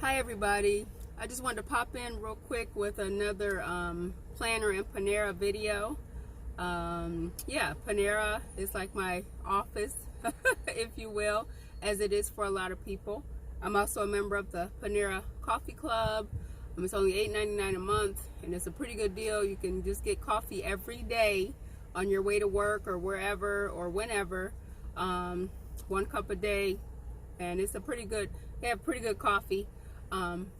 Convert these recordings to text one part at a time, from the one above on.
Hi everybody, I just wanted to pop in real quick with another Planner and Panera video. Yeah, Panera is like my office, if you will, as it is for a lot of people. I'm also a member of the Panera Coffee Club. It's only $8.99 a month, and it's a pretty good deal. You can just get coffee every day on your way to work or wherever or whenever. 1 cup a day, and it's a pretty good, they have pretty good coffee.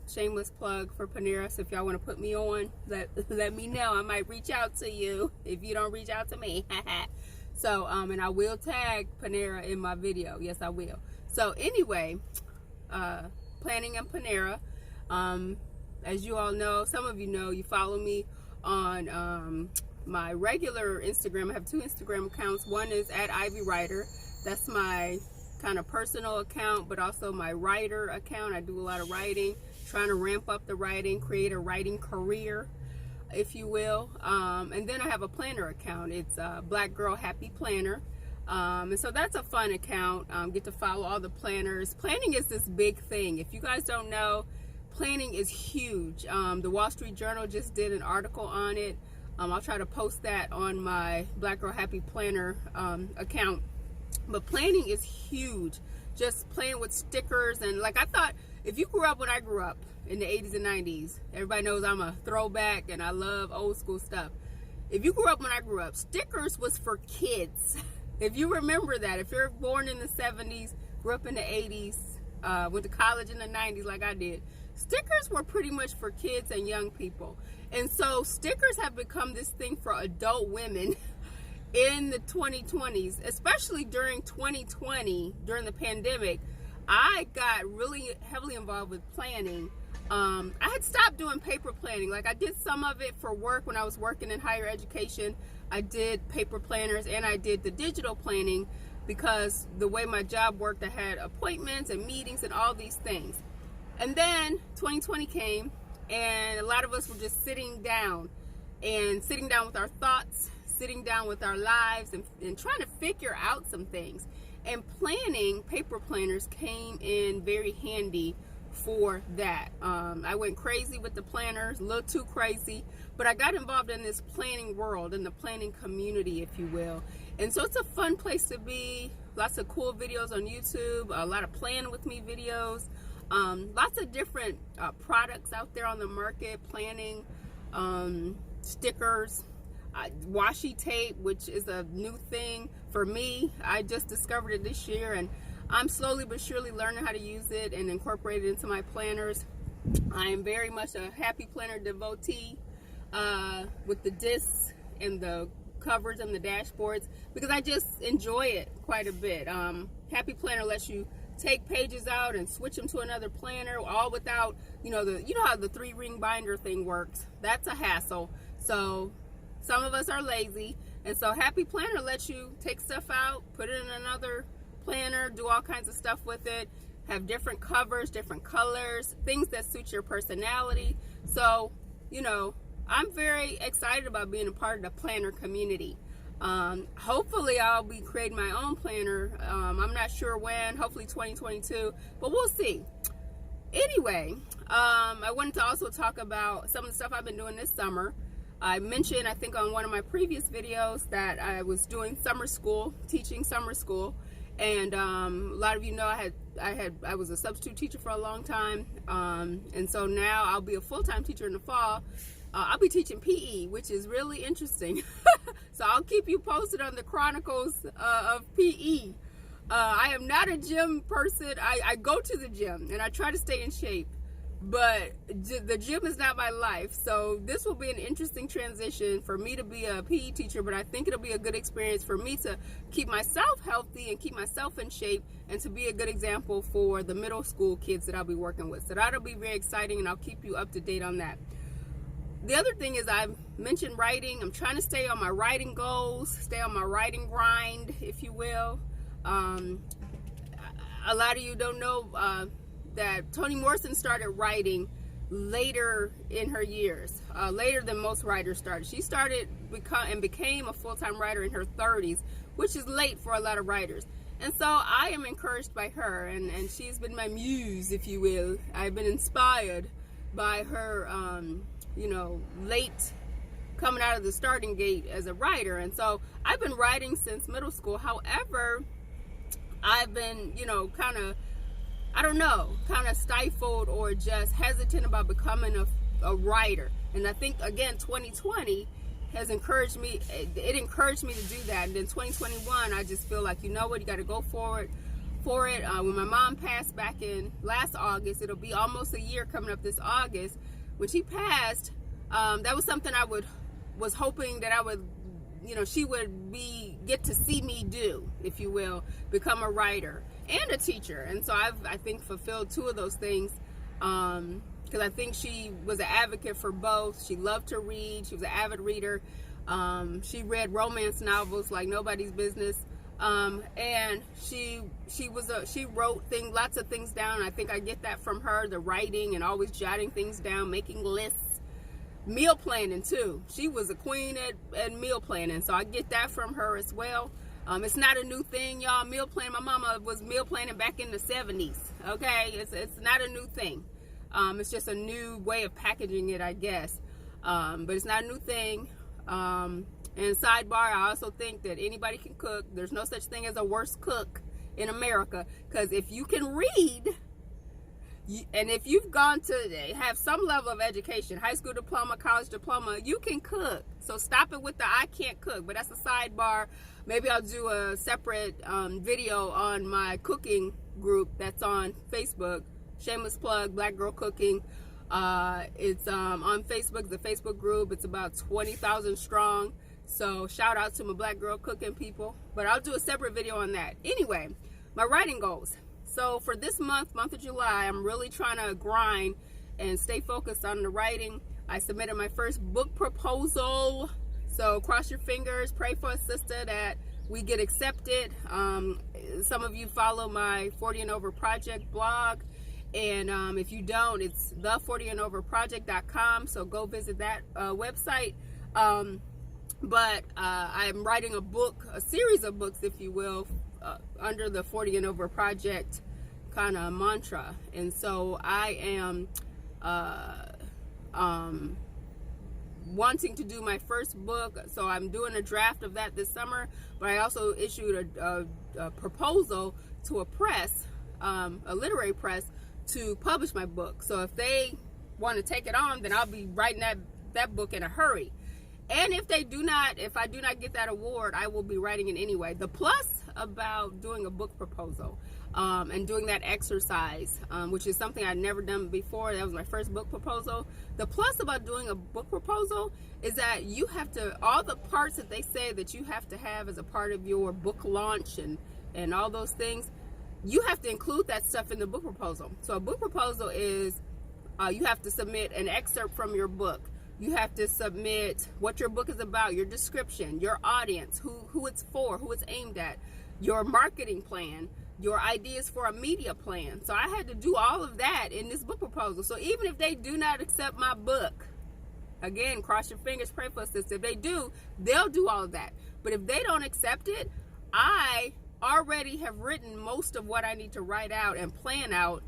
Shameless plug for Panera, so if y'all want to put me on, let me know. I might reach out to you if you don't reach out to me. So and I will tag Panera in my video. Yes, I will. So anyway, planning and Panera, as you all know, some of you know, you follow me on my regular Instagram. I have 2 Instagram accounts. One is @IvyWriter. That's my kind of personal account, but also my writer account. I do a lot of writing, trying to ramp up the writing, create a writing career, if you will. And then I have a planner account. It's Black Girl Happy Planner. And so that's a fun account. Get to follow all the planners. Planning is this big thing. If you guys don't know, planning is huge. The Wall Street Journal just did an article on it. I'll try to post that on my Black Girl Happy Planner account. But planning is huge. Just playing with stickers, and like, I thought, if you grew up when I grew up in the 80s and 90s, everybody knows I'm a throwback and I love old school stuff. If you grew up when I grew up, stickers was for kids. If you remember that, if you're born in the 70s, grew up in the 80s, went to college in the 90s like I did, stickers were pretty much for kids and young people. And so stickers have become this thing for adult women in the 2020s, especially during 2020, during the pandemic. I got really heavily involved with planning. I had stopped doing paper planning. Like, I did some of it for work when I was working in higher education. I did paper planners and I did the digital planning because the way my job worked, I had appointments and meetings and all these things. And then 2020 came, and a lot of us were just sitting down with our thoughts, sitting down with our lives, and trying to figure out some things. And planning, paper planners came in very handy for that. I went crazy with the planners, a little too crazy, but I got involved in this planning world, in the planning community, if you will. And so it's a fun place to be. Lots of cool videos on YouTube, a lot of plan with me videos, lots of different products out there on the market, planning, stickers, washi tape, which is a new thing for me. I just discovered it this year, and I'm slowly but surely learning how to use it and incorporate it into my planners. I am very much a Happy Planner devotee with the discs and the covers and the dashboards, because I just enjoy it quite a bit. Happy Planner lets you take pages out and switch them to another planner, all without, you know how the 3-ring binder thing works. That's a hassle. So some of us are lazy, and so Happy Planner lets you take stuff out, put it in another planner, do all kinds of stuff with it, have different covers, different colors, things that suit your personality. So, I'm very excited about being a part of the planner community. Hopefully I'll be creating my own planner. I'm not sure when, hopefully 2022, but we'll see. Anyway, I wanted to also talk about some of the stuff I've been doing this summer. I mentioned, I think on one of my previous videos, that I was doing summer school, teaching summer school, and a lot of you know I was a substitute teacher for a long time, and so now I'll be a full-time teacher in the fall. I'll be teaching PE, which is really interesting. So I'll keep you posted on the chronicles of PE. I am not a gym person. I go to the gym and I try to stay in shape, but the gym is not my life. So this will be an interesting transition for me to be a PE teacher, but I think it'll be a good experience for me to keep myself healthy and keep myself in shape, and to be a good example for the middle school kids that I'll be working with. So that'll be very exciting, and I'll keep you up to date on that. The other thing is, I've mentioned writing. I'm trying to stay on my writing goals, stay on my writing grind, if you will. A lot of you don't know that Toni Morrison started writing later in her years, later than most writers started. She started and became a full-time writer in her 30s, which is late for a lot of writers. And so I am encouraged by her, and she's been my muse, if you will. I've been inspired by her, late coming out of the starting gate as a writer. And so I've been writing since middle school. However, I've been, kind of stifled or just hesitant about becoming a writer. And I think, again, 2020 has encouraged me. It encouraged me to do that. And then 2021, I just feel like, you know what, you got to go for it. When my mom passed back in last August, it'll be almost a year coming up this August. When she passed, that was something I was hoping that I would, she would get to see me do, if you will, become a writer and a teacher. And so I think fulfilled two of those things, because I think she was an advocate for both. She loved to read. She was an avid reader. She read romance novels like nobody's business. And she wrote lots of things down. I think I get that from her, the writing and always jotting things down, making lists, meal planning too. She was a queen at meal planning, so I get that from her as well. It's not a new thing, y'all. Meal planning. My mama was meal planning back in the 70s. Okay, it's not a new thing. It's just a new way of packaging it, I guess. But it's not a new thing. And sidebar, I also think that anybody can cook. There's no such thing as a worse cook in America, because if you can read, and if you've gone to have some level of education, high school diploma, college diploma, you can cook. So stop it with the I can't cook. But that's a sidebar. Maybe I'll do a separate video on my cooking group that's on Facebook. Shameless plug, Black Girl Cooking. It's on Facebook, the Facebook group. It's about 20,000 strong. So shout out to my Black Girl Cooking people. But I'll do a separate video on that. Anyway, my writing goals. So for this month of July, I'm really trying to grind and stay focused on the writing. I submitted my first book proposal. So cross your fingers, pray for a sister that we get accepted. Some of you follow my 40 and Over Project blog. And if you don't, it's the40andoverproject.com. So go visit that website. But I'm writing a series of books, if you will, under the 40 and Over Project kind of mantra. And so I am wanting to do my first book. So I'm doing a draft of that this summer. But I also issued a proposal to a press, a literary press, to publish my book. So if they want to take it on, then I'll be writing that book in a hurry. And if I do not get that award, I will be writing it anyway. The plus about doing a book proposal and doing that exercise, which is something I'd never done before. That was my first book proposal. The plus about doing a book proposal is that you have to, all the parts that they say that you have to have as a part of your book launch and all those things, you have to include that stuff in the book proposal. So a book proposal is you have to submit an excerpt from your book. You have to submit what your book is about, your description, your audience, who it's for, who it's aimed at, your marketing plan, your ideas for a media plan. So I had to do all of that in this book proposal. So even if they do not accept my book, again, cross your fingers, pray for us, sister. If they do, they'll do all of that. But if they don't accept it, I already have written most of what I need to write out and plan out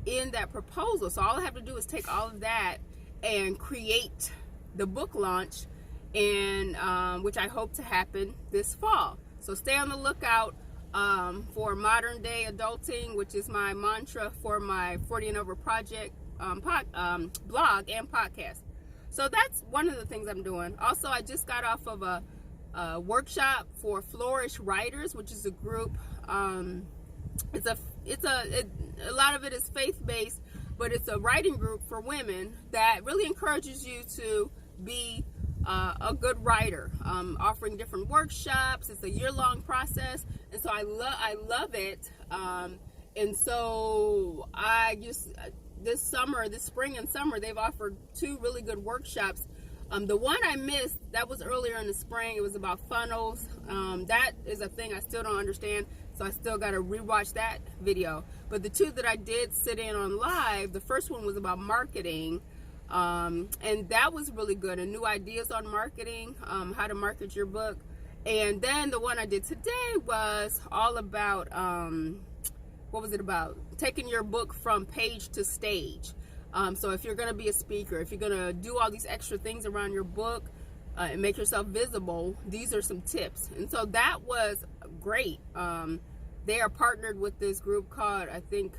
in that proposal. So all I have to do is take all of that and create the book launch, and which I hope to happen this fall. So stay on the lookout for Modern Day Adulting, which is my mantra for my 40 and Over Project blog and podcast. So that's one of the things I'm doing. Also, I just got off of a workshop for Flourish Writers, which is a group. A lot of it is faith-based, but it's a writing group for women that really encourages you to be a good writer, offering different workshops. It's a year-long process, and so I love it. And so this spring and summer, they've offered 2 really good workshops. The one I missed, that was earlier in the spring. It was about funnels. That is a thing I still don't understand, so I still got to rewatch that video. But the 2 that I did sit in on live, the first one was about marketing, and that was really good, and new ideas on marketing, how to market your book. And then the one I did today was all about, what was it about? Taking your book from page to stage. So if you're going to be a speaker, if you're going to do all these extra things around your book and make yourself visible, these are some tips. And so that was great. They are partnered with this group called, I think,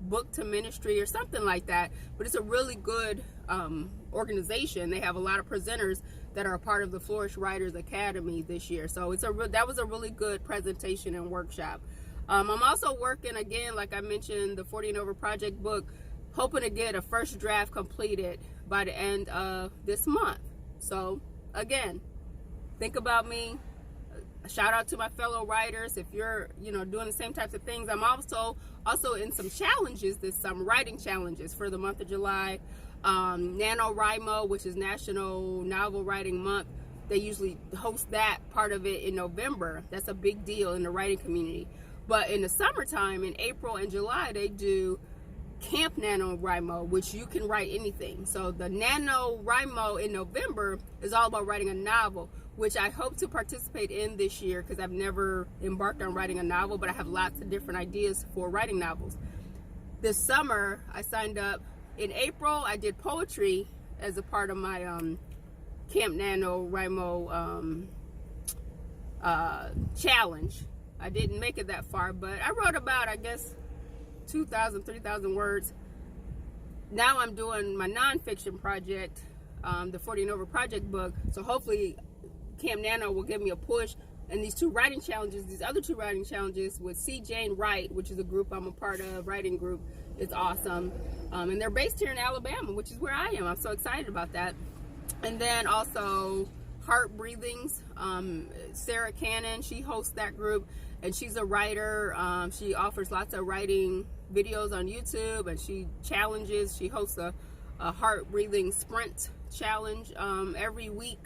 Book to Ministry or something like that. But it's a really good organization. They have a lot of presenters that are a part of the Flourish Writers Academy this year. So that was a really good presentation and workshop. I'm also working, again, like I mentioned, the 40 and Over Project book, hoping to get a first draft completed by the end of this month. So again, think about me. Shout out to my fellow writers. If you're, doing the same types of things, I'm also in some challenges this summer, writing challenges for the month of July. NaNoWriMo, which is National Novel Writing Month, they usually host that part of it in November. That's a big deal in the writing community. But in the summertime, in April and July, they do Camp NaNoWriMo, which you can write anything. So the NaNoWriMo in November is all about writing a novel, which I hope to participate in this year because I've never embarked on writing a novel, but I have lots of different ideas for writing novels. This summer, I signed up. In April, I did poetry as a part of my Camp NaNoWriMo challenge. I didn't make it that far, but I wrote about, I guess, 2,000, 3,000 words. Now I'm doing my nonfiction project, the 40 and Over Project book. So hopefully Camp Nano will give me a push. And these other two writing challenges with C. Jane Wright, which is a group I'm a part of, writing group, is awesome. And they're based here in Alabama, which is where I am. I'm so excited about that. And then also Heart Breathings, Sarah Cannon, she hosts that group, and she's a writer. She offers lots of writing videos on YouTube, and she hosts a Heart Breathing Sprint challenge every week.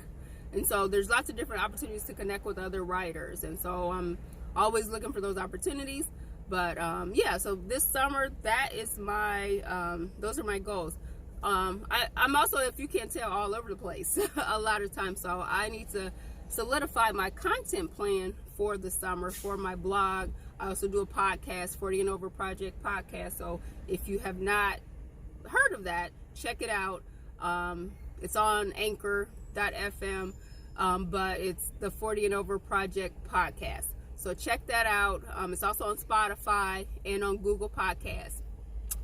And so there's lots of different opportunities to connect with other writers, and so I'm always looking for those opportunities. But so this summer, that is those are my goals. I'm also, if you can't tell, all over the place a lot of times. So I need to solidify my content plan for the summer for my blog. I also do a podcast, 40 and Over Project podcast. So if you have not heard of that, check it out. It's on Anchor.fm, but it's the 40 and Over Project podcast. So check that out. It's also on Spotify and on Google Podcasts.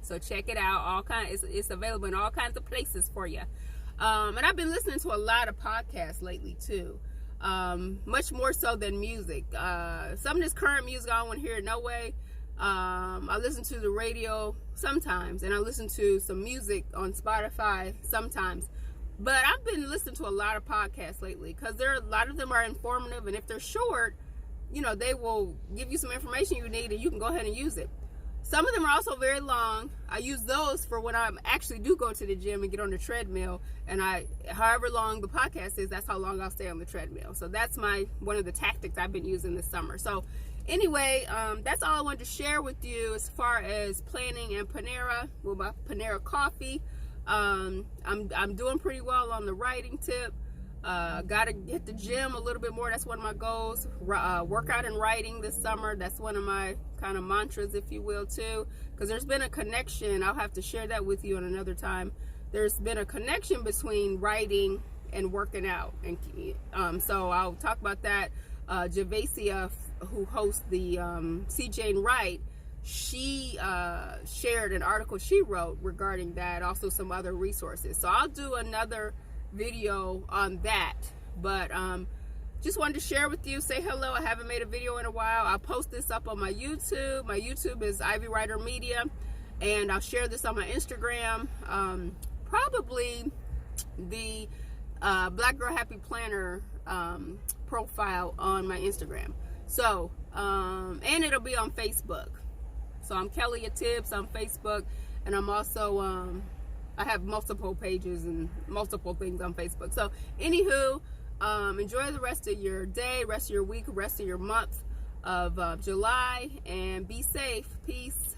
So check it out. It's available in all kinds of places for you. And I've been listening to a lot of podcasts lately too. Much more so than music. Some of this current music I don't want to hear no way. I listen to the radio sometimes, and I listen to some music on Spotify sometimes. But I've been listening to a lot of podcasts lately because a lot of them are informative, and if they're short, they will give you some information you need, and you can go ahead and use it. Some of them are also very long. I use those for when I actually do go to the gym and get on the treadmill, and however long the podcast is, that's how long I'll stay on the treadmill. So that's one of the tactics I've been using this summer. So anyway, that's all I wanted to share with you as far as planning and Panera, with my Panera Coffee. I'm doing pretty well on the writing tip. Gotta hit the gym a little bit more. That's one of my goals. Workout and writing this summer. That's one of my kind of mantras, if you will, too. Because there's been a connection. I'll have to share that with you in another time. There's been a connection between writing and working out. And so I'll talk about that. Javacia, who hosts the C. Jane Wright, she shared an article she wrote regarding that. Also some other resources. So I'll do another video on that, but just wanted to share with you, say hello. I haven't made a video in a while. I'll post this up on my YouTube. My YouTube is Ivy Writer Media, and I'll share this on my Instagram, probably the Black Girl Happy Planner profile on my Instagram. So and it'll be on Facebook. So I'm Kelly Tibbs on Facebook, and I'm also I have multiple pages and multiple things on Facebook. So, anywho, enjoy the rest of your day, rest of your week, rest of your month of July, and be safe. Peace.